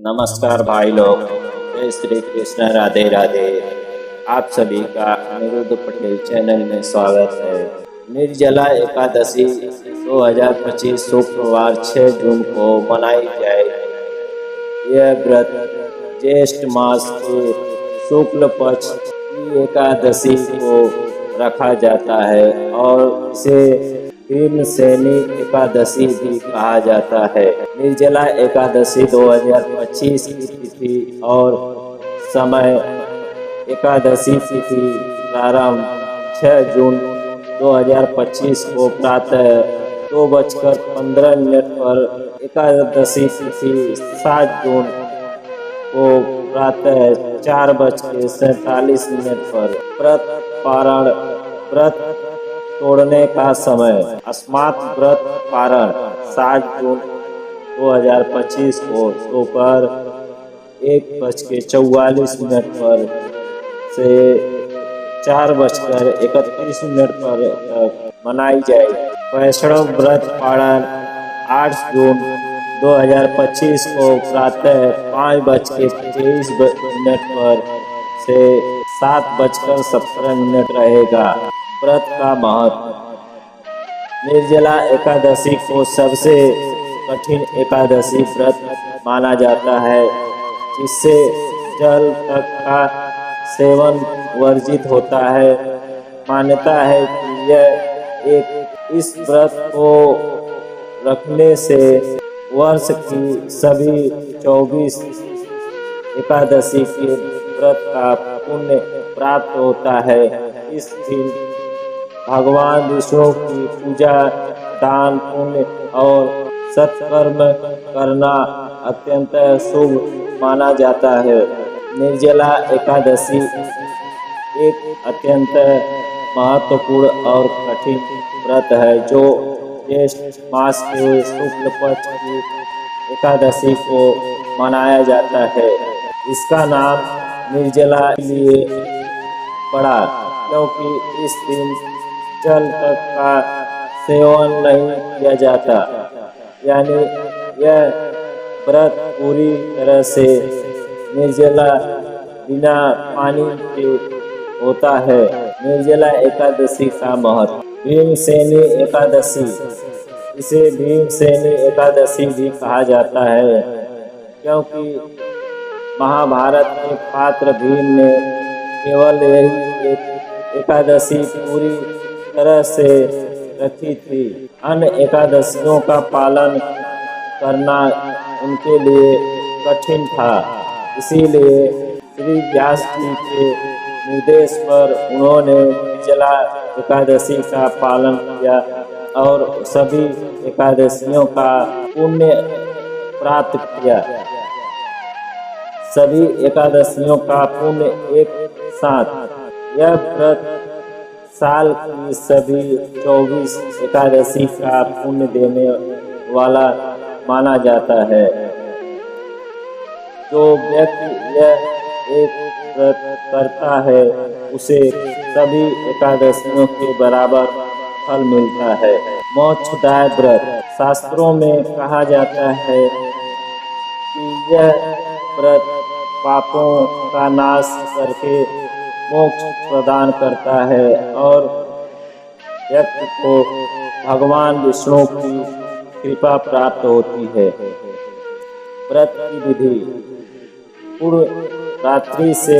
नमस्कार भाई लोग, जय श्री कृष्ण, राधे राधे। आप सभी का अनिरुद्ध पटेल चैनल में स्वागत है। निर्जला एकादशी 2025 शुक्रवार 6 जून को मनाई जाएगी। यह व्रत ज्येष्ठ मास के शुक्ल पक्ष की एकादशी को रखा जाता है और इसे भीमसेनी एकादशी भी कहा जाता है। निर्जला एकादशी 2025 की तिथि और समय। एकादशी तिथि प्रारंभ 6 जून 2025 को प्रातः 2:15 पर। एकादशी तिथि 7 जून को प्रातः 4:47 पर। व्रत पारण। व्रत तोड़ने का समय। अस्मात् व्रत पारण 7 जून 2025 को दोपहर 1:44 पर से 4:31 पर मनाई जाएगी। वैष्णव व्रत पारण 8 जून 2025 को प्रातः 5:23 पर से 7:17 रहेगा। व्रत का महत्व। निर्जला एकादशी को सबसे कठिन एकादशी व्रत माना जाता है, जिससे जल तक का सेवन वर्जित होता है। मान्यता है कि इस व्रत को रखने से वर्ष की सभी 24 एकादशी के व्रत का पुण्य प्राप्त होता है। इस दिन भगवान विष्णु की पूजा, दान पुण्य और सत्कर्म करना अत्यंत शुभ माना जाता है। निर्जला एकादशी एक अत्यंत महत्वपूर्ण और कठिन व्रत है, जो ज्येष्ठ मास के शुक्ल पक्ष की एकादशी को मनाया जाता है। इसका नाम निर्जला इसलिए पड़ा क्योंकि इस दिन जल तक का सेवन नहीं किया जाता, यानी यह व्रत पूरी तरह से निर्जला बिना पानी के होता है। निर्जला एकादशी का महत्व। भीमसेनी एकादशी। इसे भीमसेनी एकादशी भी कहा जाता है क्योंकि महाभारत के पात्र भीम ने केवल यही एकादशी पूरी तरह से रखी थी। अन्य एकादशियों का पालन करना उनके लिए कठिन था, इसीलिए श्री व्यास जी के निर्देश पर उन्होंने निर्जला एकादशी का पालन किया और सभी एकादशियों का पुण्य प्राप्त किया। सभी एकादशियों का पुण्य एक साथ। यह व्रत साल की सभी 24 एकादशी का पुण्य देने वाला माना जाता है। जो व्यक्ति यह एक व्रत करता है, उसे सभी एकादशियों के बराबर फल मिलता है। मोक्षदाय व्रत। शास्त्रों में कहा जाता है कि यह व्रत पापों का नाश करके मोक्ष प्रदान करता है और व्यक्ति को भगवान विष्णु की कृपा प्राप्त होती है। व्रत की विधि। पूर्व रात्रि से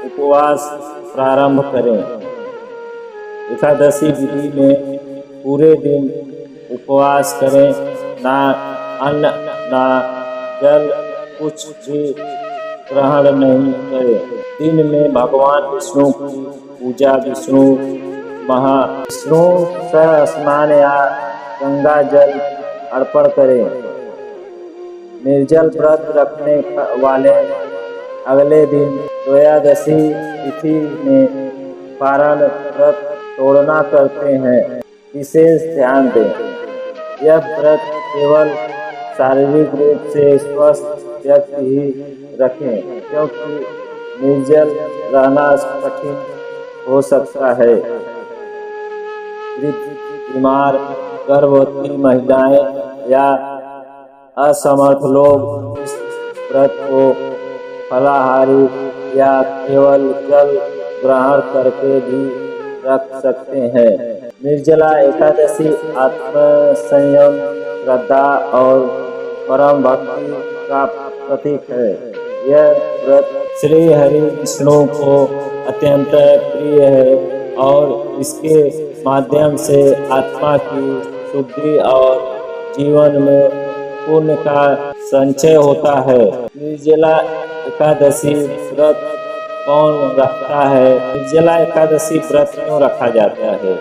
उपवास प्रारंभ करें। एकादशी विधि में पूरे दिन उपवास करें, ना अन्न ना जल कुछ भी ग्रहण नहीं करें। दिन में भगवान विष्णु की पूजा, विष्णु सह स्नान या गंगा जल अर्पण करें। निर्जल व्रत रखने वाले अगले दिन त्रयोदशी तिथि में पारण व्रत तोड़ना करते हैं। विशेष ध्यान दें, यह व्रत केवल शारीरिक रूप से स्वस्थ व्यक्ति ही रखें, क्योंकि निर्जल रहना कठिन हो सकता है। बीमार, गर्भवती महिलाएं या असमर्थ लोग इस व्रत को फलाहारी या केवल जल ग्रहण करके भी रख सकते हैं। निर्जला एकादशी आत्मसंयम, श्रद्धा और परम भक्ति का प्रतीक है। यह व्रत श्री हरि विष्णु को अत्यंत प्रिय है और इसके माध्यम से आत्मा की शुद्धि और जीवन में पुण्य का संचय होता है। निर्जला एकादशी व्रत कौन रखता है? निर्जला एकादशी व्रत क्यों रखा जाता है?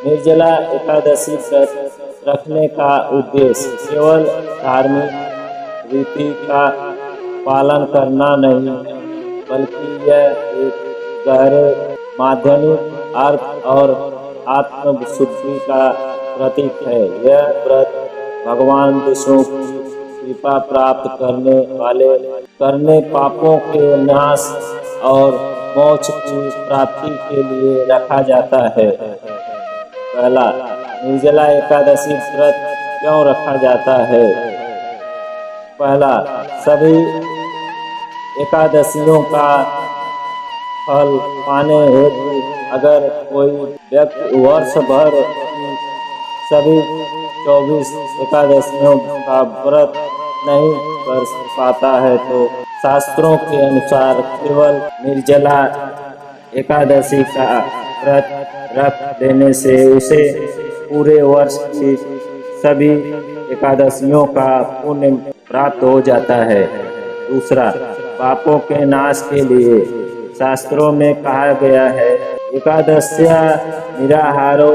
निर्जला एकादशी व्रत रखने का उद्देश्य केवल धार्मिक रीति का पालन करना नहीं, बल्कि यह एक गहरे माध्यमिक अर्थ और आत्मशुद्धि का प्रतीक है। यह व्रत भगवान विष्णु की कृपा प्राप्त करने पापों के नाश और मोक्ष की प्राप्ति के लिए रखा जाता है। पहला, निर्जला एकादशी व्रत क्यों रखा जाता है? पहला, सभी एकादशियों का फल पाने हेतु अगर कोई व्यक्ति वर्ष भर की सभी 24 एकादशियों का व्रत नहीं कर पाता है तो शास्त्रों के अनुसार केवल निर्जला एकादशी का व्रत रख देने से उसे पूरे वर्ष की सभी एकादशियों का पुण्य प्राप्त हो जाता है। दूसरा, पापों के नाश के लिए शास्त्रों में कहा गया है, एकादश्या निराहारो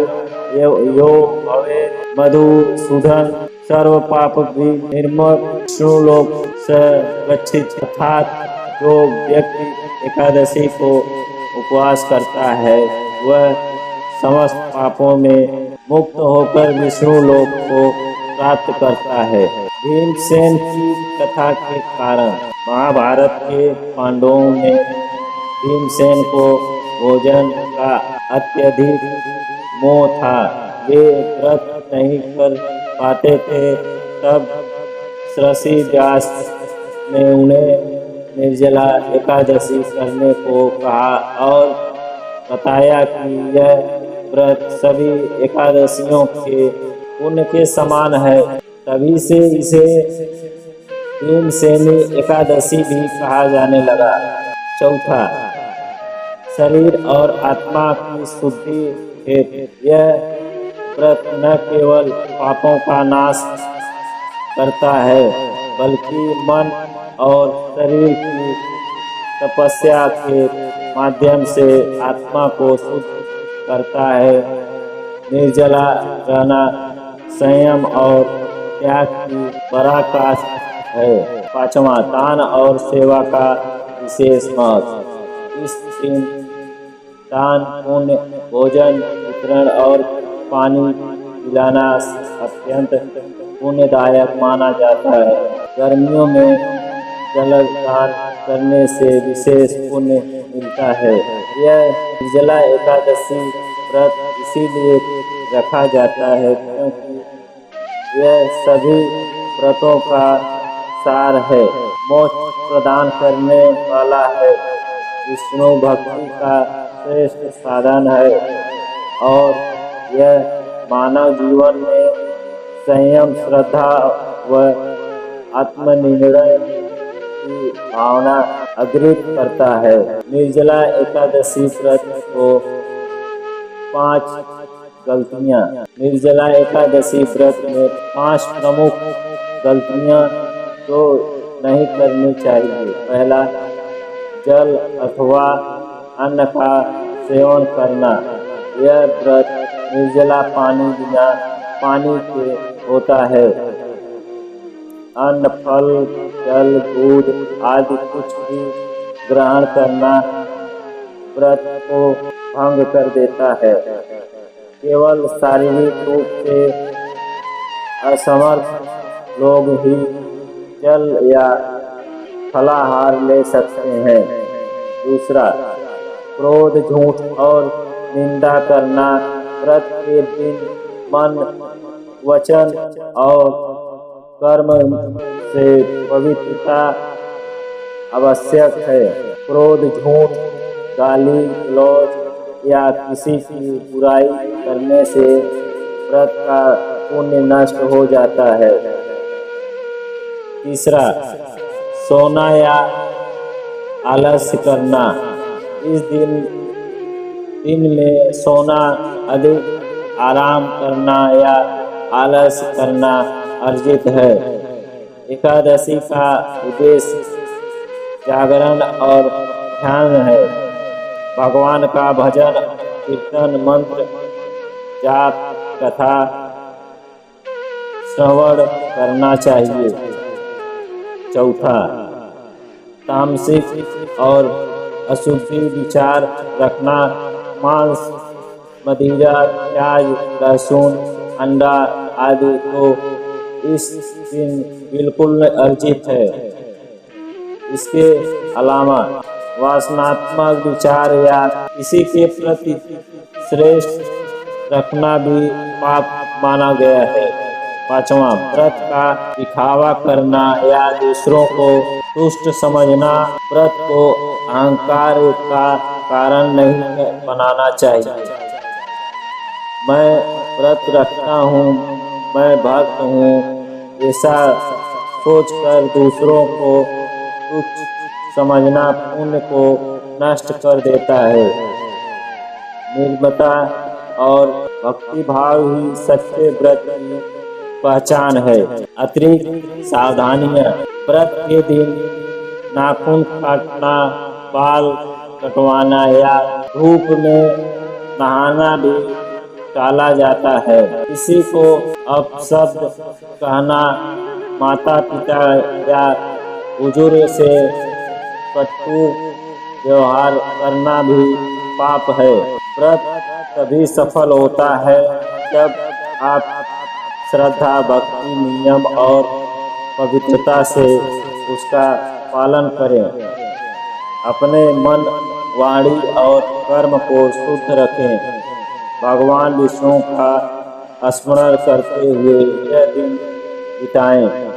यो भवे मधुसूदन सर्व पाप भी निर्मल विष्णु लोक से गच्छित। अर्थात जो व्यक्ति एकादशी को उपवास करता है वह समस्त पापों में मुक्त होकर विष्णु लोक को प्राप्त करता है। भीमसेन की कथा के कारण महाभारत के पांडवों में भीमसेन को भोजन का अत्यधिक मोह था। वे व्रत नहीं कर पाते थे। तब ऋषि व्यास ने उन्हें निर्जला एकादशी करने को कहा और बताया कि यह व्रत सभी एकादशियों के पुण्य के समान है। तभी से इसे भीमसेनी एकादशी भी कहा जाने लगा। चौथा, शरीर और आत्मा की शुद्धि हेतु यह व्रत न केवल पापों का नाश करता है बल्कि मन और शरीर की तपस्या के माध्यम से आत्मा को शुद्ध करता है। निर्जला रहना संयम और त्याग की पराकाष्ठा है। पांचवा, दान और सेवा का विशेष महत्व। इस दिन दान, पुण्य, भोजन वितरण और पानी पिलाना अत्यंत पुण्यदायक माना जाता है। गर्मियों में जलदान करने से विशेष पुण्य मिलता है। यह निर्जला एकादशी व्रत इसीलिए रखा जाता है क्योंकि यह सभी व्रतों का सार है, मोक्ष प्रदान करने वाला है, विष्णु भक्ति का श्रेष्ठ साधन है और यह मानव जीवन में संयम, श्रद्धा व आत्मनिर्णय की भावना अग्रित करता है। निर्जला एकादशी व्रत को 5 गलतियां। निर्जला एकादशी व्रत में 5 प्रमुख गलतियां तो नहीं करनी चाहिए। पहला, जल अथवा अन्न का सेवन करना। यह व्रत निर्जला पानी के होता है। अन्न, फल, जल, दूध आदि कुछ भी ग्रहण करना व्रत को भंग कर देता है। केवल शारीरिक रूप से असमर्थ लोग ही जल या फलाहार ले सकते हैं। दूसरा, क्रोध, झूठ और निंदा करना। व्रत के दिन मन, वचन और कर्म से पवित्रता आवश्यक है। क्रोध, झूठ, गाली गलौज या किसी की बुराई करने से व्रत का पुण्य नष्ट हो जाता है। तीसरा, सोना या आलस्य करना। इस दिन में सोना, अधिक आराम करना या आलस्य करना अर्जित है। एकादशी का उद्देश्य जागरण और ध्यान है। भगवान का भजन, कीर्तन, मंत्र जाप, कथा श्रवण करना चाहिए। चौथा, तामसिक और अशुद्धि विचार रखना। मांस, मदिरा, प्याज, लहसुन, अंडा आदि को इस दिन बिल्कुल अर्जित है। इसके अलावा वासनात्मक विचार या किसी के प्रति श्रेष्ठ रखना भी पाप माना गया है। पांचवा, व्रत का दिखावा करना या दूसरों को तुष्ट समझना। व्रत को अहंकार का कारण नहीं बनाना चाहिए। मैं व्रत रखता हूँ, मैं भक्त हूँ, ऐसा सोचकर दूसरों को तुच्छ समझना पुण्य को नष्ट कर देता है। निर्ममता और भक्ति भाव ही सच्चे व्रत की पहचान है। अतिरिक्त सावधानियां। व्रत के दिन नाखून काटना, बाल कटवाना या धूप में नहाना भी टाला जाता है। किसी को अपशब्द कहना, माता पिता या बुजुर्ग से कटु व्यवहार करना भी पाप है। व्रत तभी सफल होता है जब आप श्रद्धा, भक्ति, नियम और पवित्रता से उसका पालन करें। अपने मन, वाणी और कर्म को शुद्ध रखें। भगवान विष्णु का स्मरण करते हुए यह दिन बिताएं।